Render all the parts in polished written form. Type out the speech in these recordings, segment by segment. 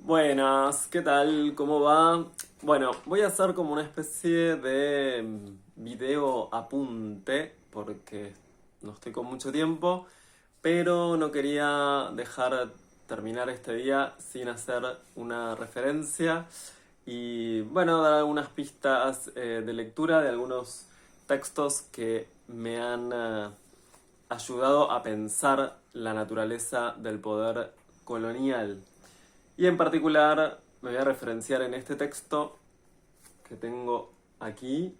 Buenas, ¿qué tal? ¿Cómo va? Bueno, voy a hacer como una especie de video apunte porque no estoy con mucho tiempo, pero no quería dejar terminar este día sin hacer una referencia y bueno, dar algunas pistas de lectura de algunos textos que me han ayudado a pensar la naturaleza del poder colonial. Y en particular me voy a referenciar en este texto que tengo aquí,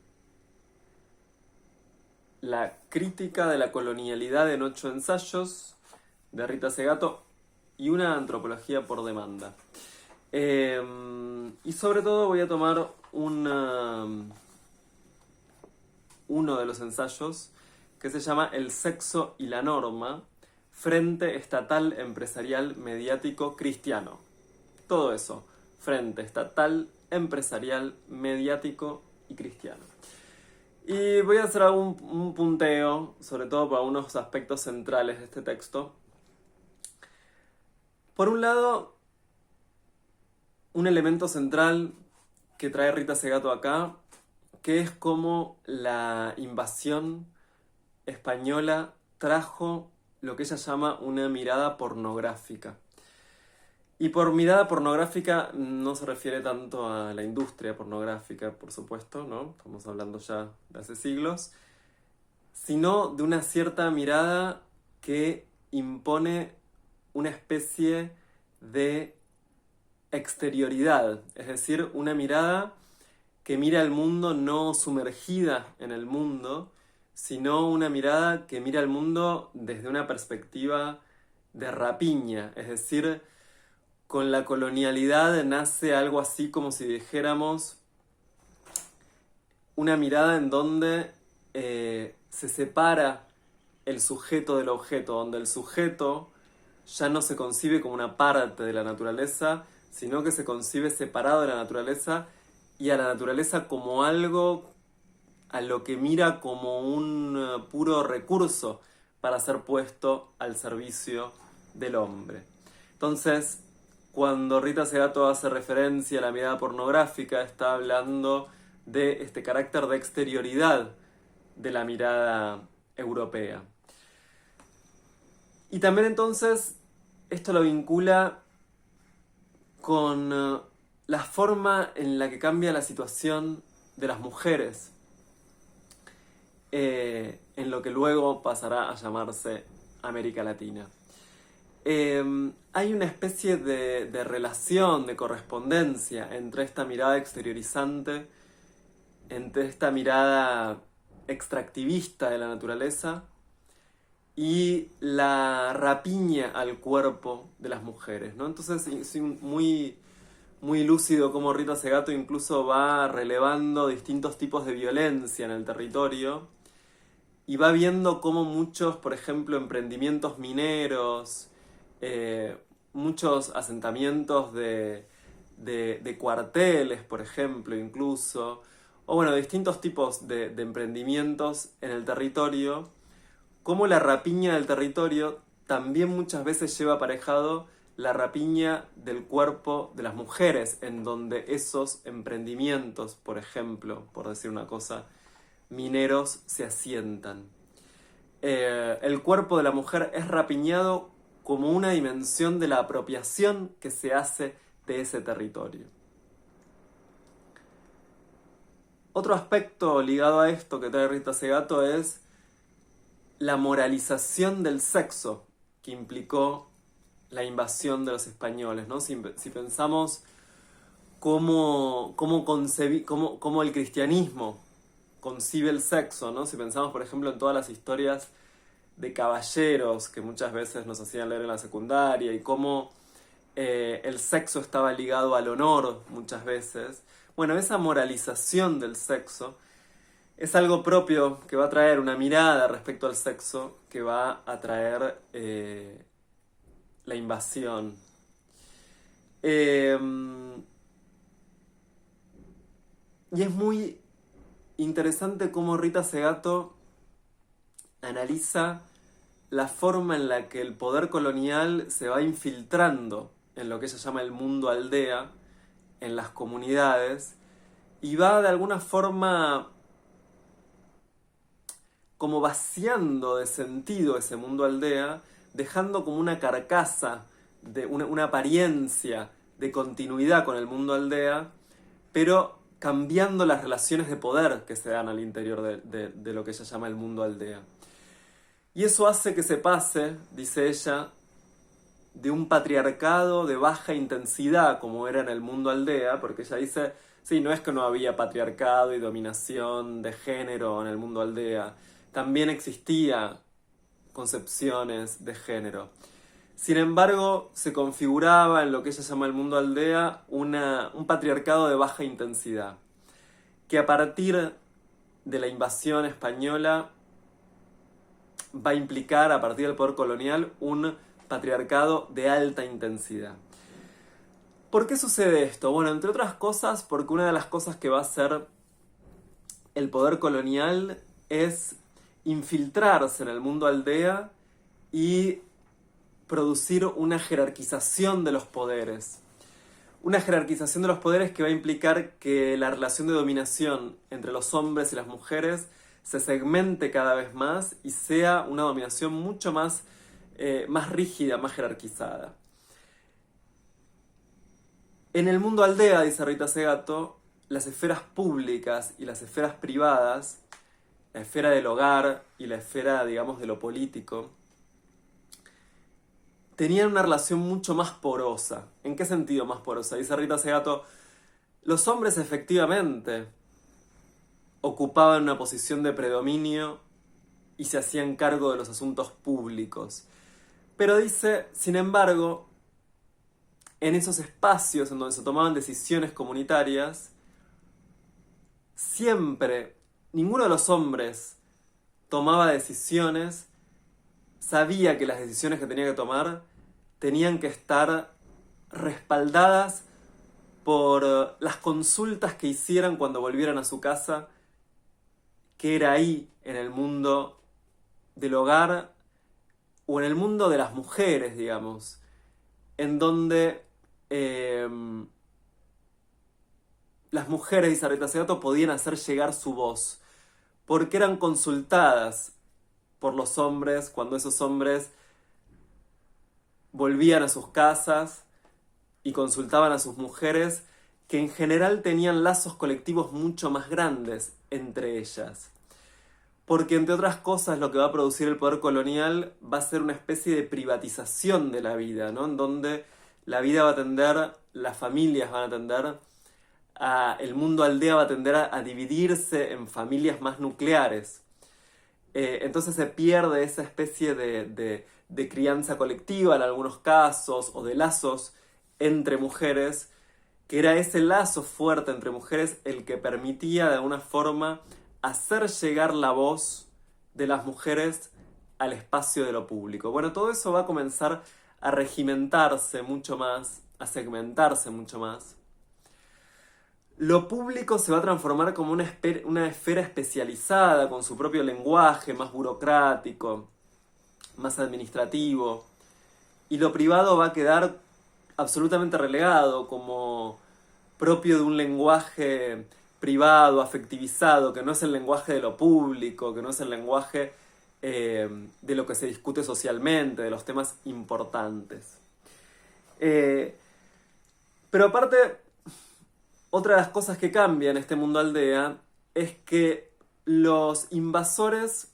la crítica de la colonialidad en 8 ensayos de Rita Segato y una antropología por demanda. Y sobre todo voy a tomar uno de los ensayos que se llama El sexo y la norma, Frente Estatal Empresarial Mediático Cristiano. Todo eso, frente estatal, empresarial, mediático y cristiano. Y voy a hacer un punteo, sobre todo para unos aspectos centrales de este texto. Por un lado, un elemento central que trae Rita Segato acá, que es cómo la invasión española trajo lo que ella llama una mirada pornográfica. Y por mirada pornográfica no se refiere tanto a la industria pornográfica, por supuesto, ¿no? Estamos hablando ya de hace siglos, sino de una cierta mirada que impone una especie de exterioridad, es decir, una mirada que mira al mundo no sumergida en el mundo, sino una mirada que mira al mundo desde una perspectiva de rapiña, es decir, con la colonialidad nace algo así como si dijéramos una mirada en donde se separa el sujeto del objeto, donde el sujeto ya no se concibe como una parte de la naturaleza, sino que se concibe separado de la naturaleza y a la naturaleza como algo a lo que mira como un puro recurso para ser puesto al servicio del hombre. Entonces, cuando Rita Segato hace referencia a la mirada pornográfica, está hablando de este carácter de exterioridad de la mirada europea. Y también entonces esto lo vincula con la forma en la que cambia la situación de las mujeres en lo que luego pasará a llamarse América Latina. Hay una especie de relación, de correspondencia entre esta mirada exteriorizante, entre esta mirada extractivista de la naturaleza y la rapiña al cuerpo de las mujeres, ¿no? Entonces es muy lúcido cómo Rita Segato incluso va relevando distintos tipos de violencia en el territorio y va viendo cómo muchos, por ejemplo, emprendimientos mineros, muchos asentamientos de cuarteles, por ejemplo, incluso, o bueno, distintos tipos de emprendimientos en el territorio, como la rapiña del territorio también muchas veces lleva aparejado la rapiña del cuerpo de las mujeres, en donde esos emprendimientos, por ejemplo, por decir una cosa, mineros se asientan. El cuerpo de la mujer es rapiñado como una dimensión de la apropiación que se hace de ese territorio. Otro aspecto ligado a esto que trae Rita Segato es la moralización del sexo que implicó la invasión de los españoles, ¿no? Si pensamos cómo el cristianismo concibe el sexo, ¿no? Si pensamos, por ejemplo, en todas las historias de caballeros que muchas veces nos hacían leer en la secundaria y cómo el sexo estaba ligado al honor muchas veces. Bueno, esa moralización del sexo es algo propio que va a traer una mirada respecto al sexo que va a traer la invasión. Y es muy interesante cómo Rita Segato analiza la forma en la que el poder colonial se va infiltrando en lo que ella llama el mundo aldea, en las comunidades, y va de alguna forma como vaciando de sentido ese mundo aldea, dejando como una carcasa, de una apariencia de continuidad con el mundo aldea, pero cambiando las relaciones de poder que se dan al interior de lo que ella llama el mundo aldea. Y eso hace que se pase, dice ella, de un patriarcado de baja intensidad como era en el mundo aldea, porque ella dice, sí, no es que no había patriarcado y dominación de género en el mundo aldea, también existía concepciones de género. Sin embargo, se configuraba en lo que ella llama el mundo aldea un patriarcado de baja intensidad, que a partir de la invasión española va a implicar, a partir del poder colonial, un patriarcado de alta intensidad. ¿Por qué sucede esto? Bueno, entre otras cosas, porque una de las cosas que va a hacer el poder colonial es infiltrarse en el mundo aldea y producir una jerarquización de los poderes. Una jerarquización de los poderes que va a implicar que la relación de dominación entre los hombres y las mujeres se segmente cada vez más y sea una dominación mucho más rígida, más jerarquizada. En el mundo aldea, dice Rita Segato, las esferas públicas y las esferas privadas, la esfera del hogar y la esfera, digamos, de lo político, tenían una relación mucho más porosa. ¿En qué sentido más porosa? Dice Rita Segato, los hombres efectivamente ocupaban una posición de predominio y se hacían cargo de los asuntos públicos. Pero dice, sin embargo, en esos espacios en donde se tomaban decisiones comunitarias, siempre ninguno de los hombres tomaba decisiones, sabía que las decisiones que tenía que tomar tenían que estar respaldadas por las consultas que hicieran cuando volvieran a su casa, que era ahí, en el mundo del hogar, o en el mundo de las mujeres, digamos, en donde las mujeres, dice Rita Segato, podían hacer llegar su voz, porque eran consultadas por los hombres cuando esos hombres volvían a sus casas y consultaban a sus mujeres, que en general tenían lazos colectivos mucho más grandes entre ellas. Porque, entre otras cosas, lo que va a producir el poder colonial va a ser una especie de privatización de la vida, ¿no? En donde la vida va a tender, las familias van a tender, el mundo aldea va a tender a dividirse en familias más nucleares. Entonces se pierde esa especie de crianza colectiva en algunos casos, o de lazos entre mujeres, que era ese lazo fuerte entre mujeres el que permitía de alguna forma hacer llegar la voz de las mujeres al espacio de lo público. Bueno, todo eso va a comenzar a regimentarse mucho más, a segmentarse mucho más. Lo público se va a transformar como una esfera especializada, con su propio lenguaje, más burocrático, más administrativo. Y lo privado va a quedar absolutamente relegado, como propio de un lenguaje privado, afectivizado, que no es el lenguaje de lo público, que no es el lenguaje de lo que se discute socialmente, de los temas importantes. Pero aparte, otra de las cosas que cambia en este mundo aldea es que los invasores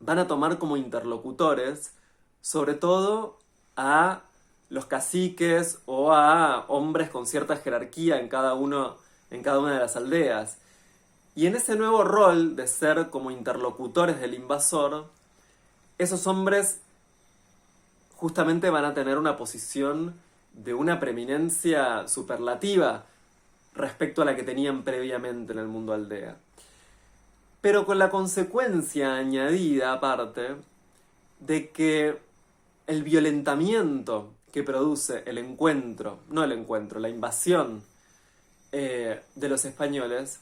van a tomar como interlocutores, sobre todo a los caciques o a hombres con cierta jerarquía en cada una de las aldeas. Y en ese nuevo rol de ser como interlocutores del invasor, esos hombres justamente van a tener una posición de una preeminencia superlativa respecto a la que tenían previamente en el mundo aldea. Pero con la consecuencia añadida, aparte, de que el violentamiento que produce la invasión de los españoles,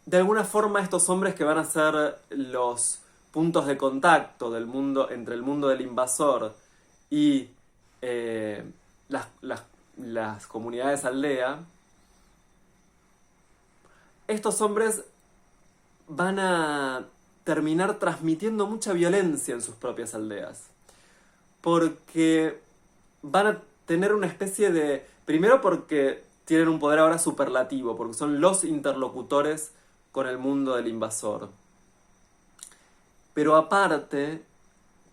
de alguna forma estos hombres que van a ser los puntos de contacto del mundo, entre el mundo del invasor y las comunidades aldea, estos hombres van a terminar transmitiendo mucha violencia en sus propias aldeas. Porque van a tener una especie de... Primero porque tienen un poder ahora superlativo, porque son los interlocutores con el mundo del invasor. Pero aparte,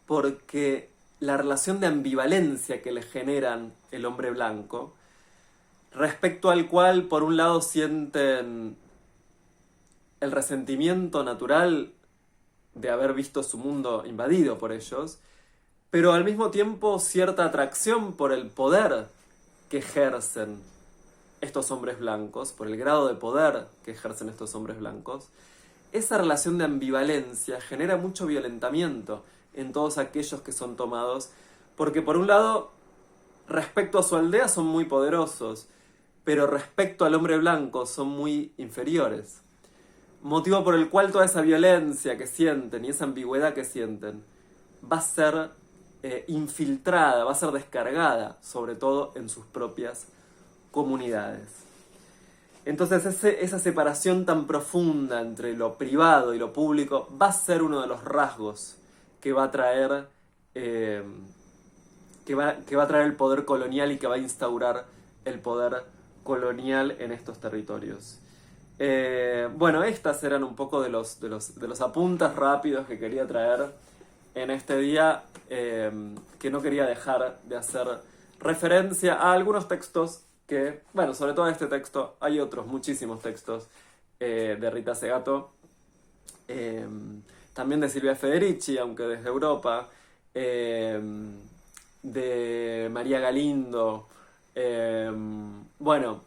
porque la relación de ambivalencia que le generan el hombre blanco, respecto al cual por un lado sienten el resentimiento natural de haber visto su mundo invadido por ellos, pero al mismo tiempo cierta atracción por el poder que ejercen estos hombres blancos, por el grado de poder que ejercen estos hombres blancos. Esa relación de ambivalencia genera mucho violentamiento en todos aquellos que son tomados, porque por un lado, respecto a su aldea son muy poderosos, pero respecto al hombre blanco son muy inferiores. Motivo por el cual toda esa violencia que sienten y esa ambigüedad que sienten va a ser infiltrada, va a ser descargada, sobre todo en sus propias comunidades. Entonces esa separación tan profunda entre lo privado y lo público va a ser uno de los rasgos que va a traer que va a traer el poder colonial y que va a instaurar el poder colonial en estos territorios. Bueno, estas eran un poco de los apuntes rápidos que quería traer en este día, que no quería dejar de hacer referencia a algunos textos que, bueno, sobre todo este texto, hay otros muchísimos textos de Rita Segato, también de Silvia Federici, aunque desde Europa, de María Galindo, bueno,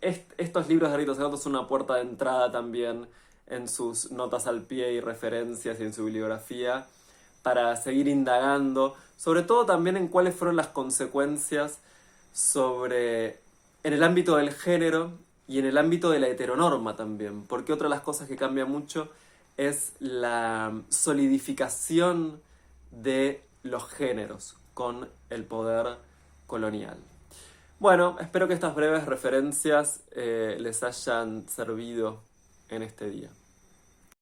estos libros de Rita Segato son una puerta de entrada también en sus notas al pie y referencias y en su bibliografía para seguir indagando, sobre todo también en cuáles fueron las consecuencias en el ámbito del género y en el ámbito de la heteronorma también, porque otra de las cosas que cambia mucho es la solidificación de los géneros con el poder colonial. Bueno, espero que estas breves referencias les hayan servido en este día.